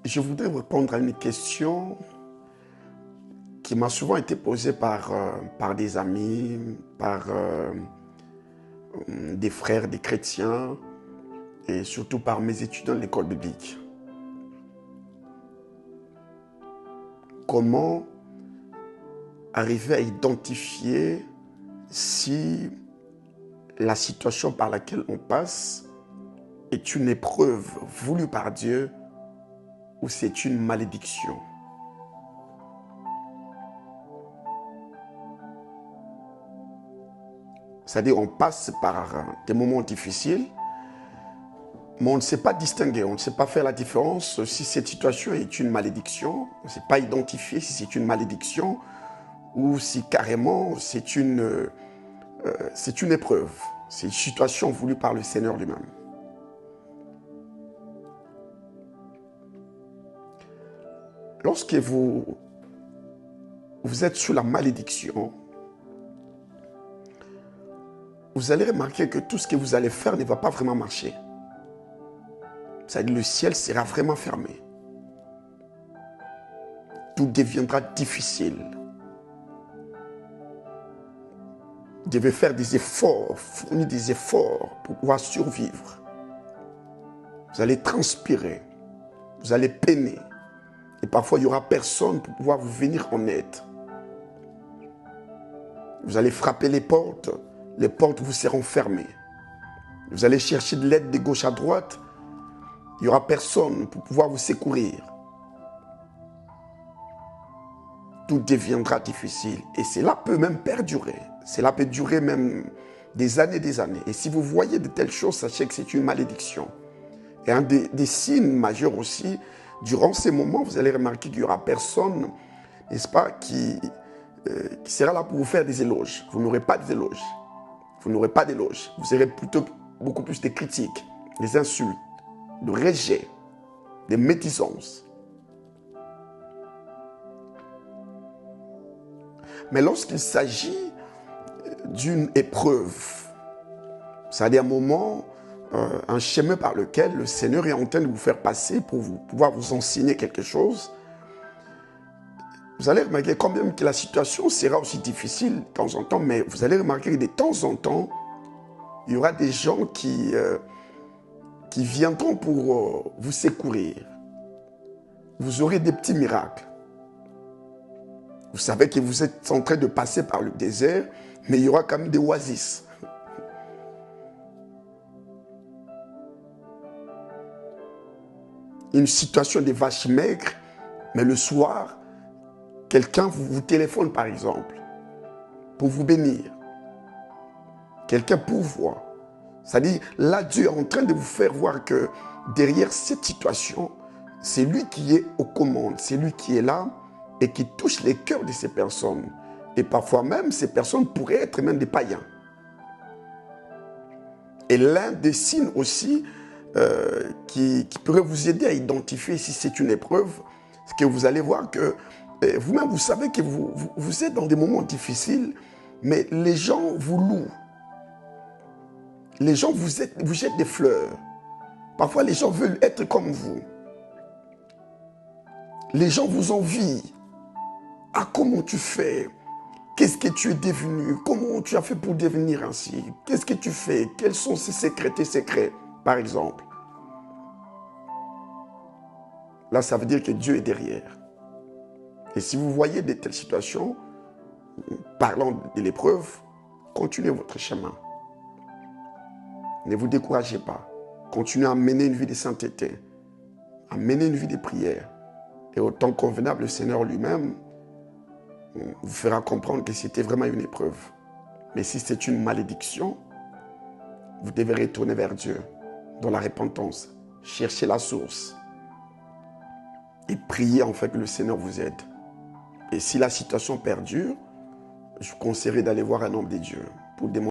Je voudrais répondre à une question qui m'a souvent été posée par des amis, par des frères, des chrétiens, et surtout par mes étudiants de l'école biblique. Comment arriver à identifier si la situation par laquelle on passe est une épreuve voulue par Dieu ou c'est une malédiction? C'est-à-dire on passe par des moments difficiles, mais on ne sait pas distinguer, on ne sait pas faire la différence si cette situation est une malédiction, on ne sait pas identifier si c'est une malédiction ou si carrément c'est une épreuve, c'est une situation voulue par le Seigneur lui-même. Lorsque vous êtes sous la malédiction, vous allez remarquer que tout ce que vous allez faire ne va pas vraiment marcher. C'est-à-dire le ciel sera vraiment fermé. Tout deviendra difficile. Vous devez faire des efforts, fournir des efforts pour pouvoir survivre. Vous allez transpirer, vous allez peiner. Et parfois, il n'y aura personne pour pouvoir vous venir en aide. Vous allez frapper les portes vous seront fermées. Vous allez chercher de l'aide de gauche à droite, il n'y aura personne pour pouvoir vous secourir. Tout deviendra difficile et cela peut même perdurer. Cela peut durer même des années et des années. Et si vous voyez de telles choses, sachez que c'est une malédiction. Et un des signes majeurs aussi, durant ces moments, vous allez remarquer qu'il n'y aura personne, n'est-ce pas, qui sera là pour vous faire des éloges. Vous n'aurez pas d'éloges. Vous n'aurez pas d'éloges. Vous aurez plutôt beaucoup plus de critiques, des insultes, de rejet, des médisances. Mais lorsqu'il s'agit d'une épreuve, c'est-à-dire un moment, un chemin par lequel le Seigneur est en train de vous faire passer pour pouvoir vous enseigner quelque chose, vous allez remarquer quand même que la situation sera aussi difficile de temps en temps, mais vous allez remarquer que de temps en temps, il y aura des gens qui viendront pour vous secourir. Vous aurez des petits miracles. Vous savez que vous êtes en train de passer par le désert, mais il y aura quand même des oasis. Une situation de vaches maigres, mais le soir, quelqu'un vous téléphone par exemple, pour vous bénir. Quelqu'un pourvoit. C'est-à-dire, là, Dieu est en train de vous faire voir que derrière cette situation, c'est lui qui est aux commandes, c'est lui qui est là et qui touche les cœurs de ces personnes. Et parfois même, ces personnes pourraient être même des païens. Et l'un des signes aussi qui pourrait vous aider à identifier si c'est une épreuve, c'est que vous allez voir que vous-même, vous savez que vous êtes dans des moments difficiles, mais les gens vous louent. Les gens vous jettent des fleurs. Parfois, les gens veulent être comme vous. Les gens vous envient. Ah, comment tu fais? Qu'est-ce que tu es devenu? Comment tu as fait pour devenir ainsi? Qu'est-ce que tu fais? Quels sont ces secrets, tes secrets, par exemple? Là, ça veut dire que Dieu est derrière. Et si vous voyez de telles situations, parlant de l'épreuve, continuez votre chemin. Ne vous découragez pas. Continuez à mener une vie de sainteté, à mener une vie de prière. Et au temps convenable, le Seigneur lui-même vous fera comprendre que c'était vraiment une épreuve. Mais si c'est une malédiction, vous devez retourner vers Dieu dans la repentance, chercher la source et prier en fait que le Seigneur vous aide. Et si la situation perdure, je vous conseillerais d'aller voir un homme de Dieu pour demander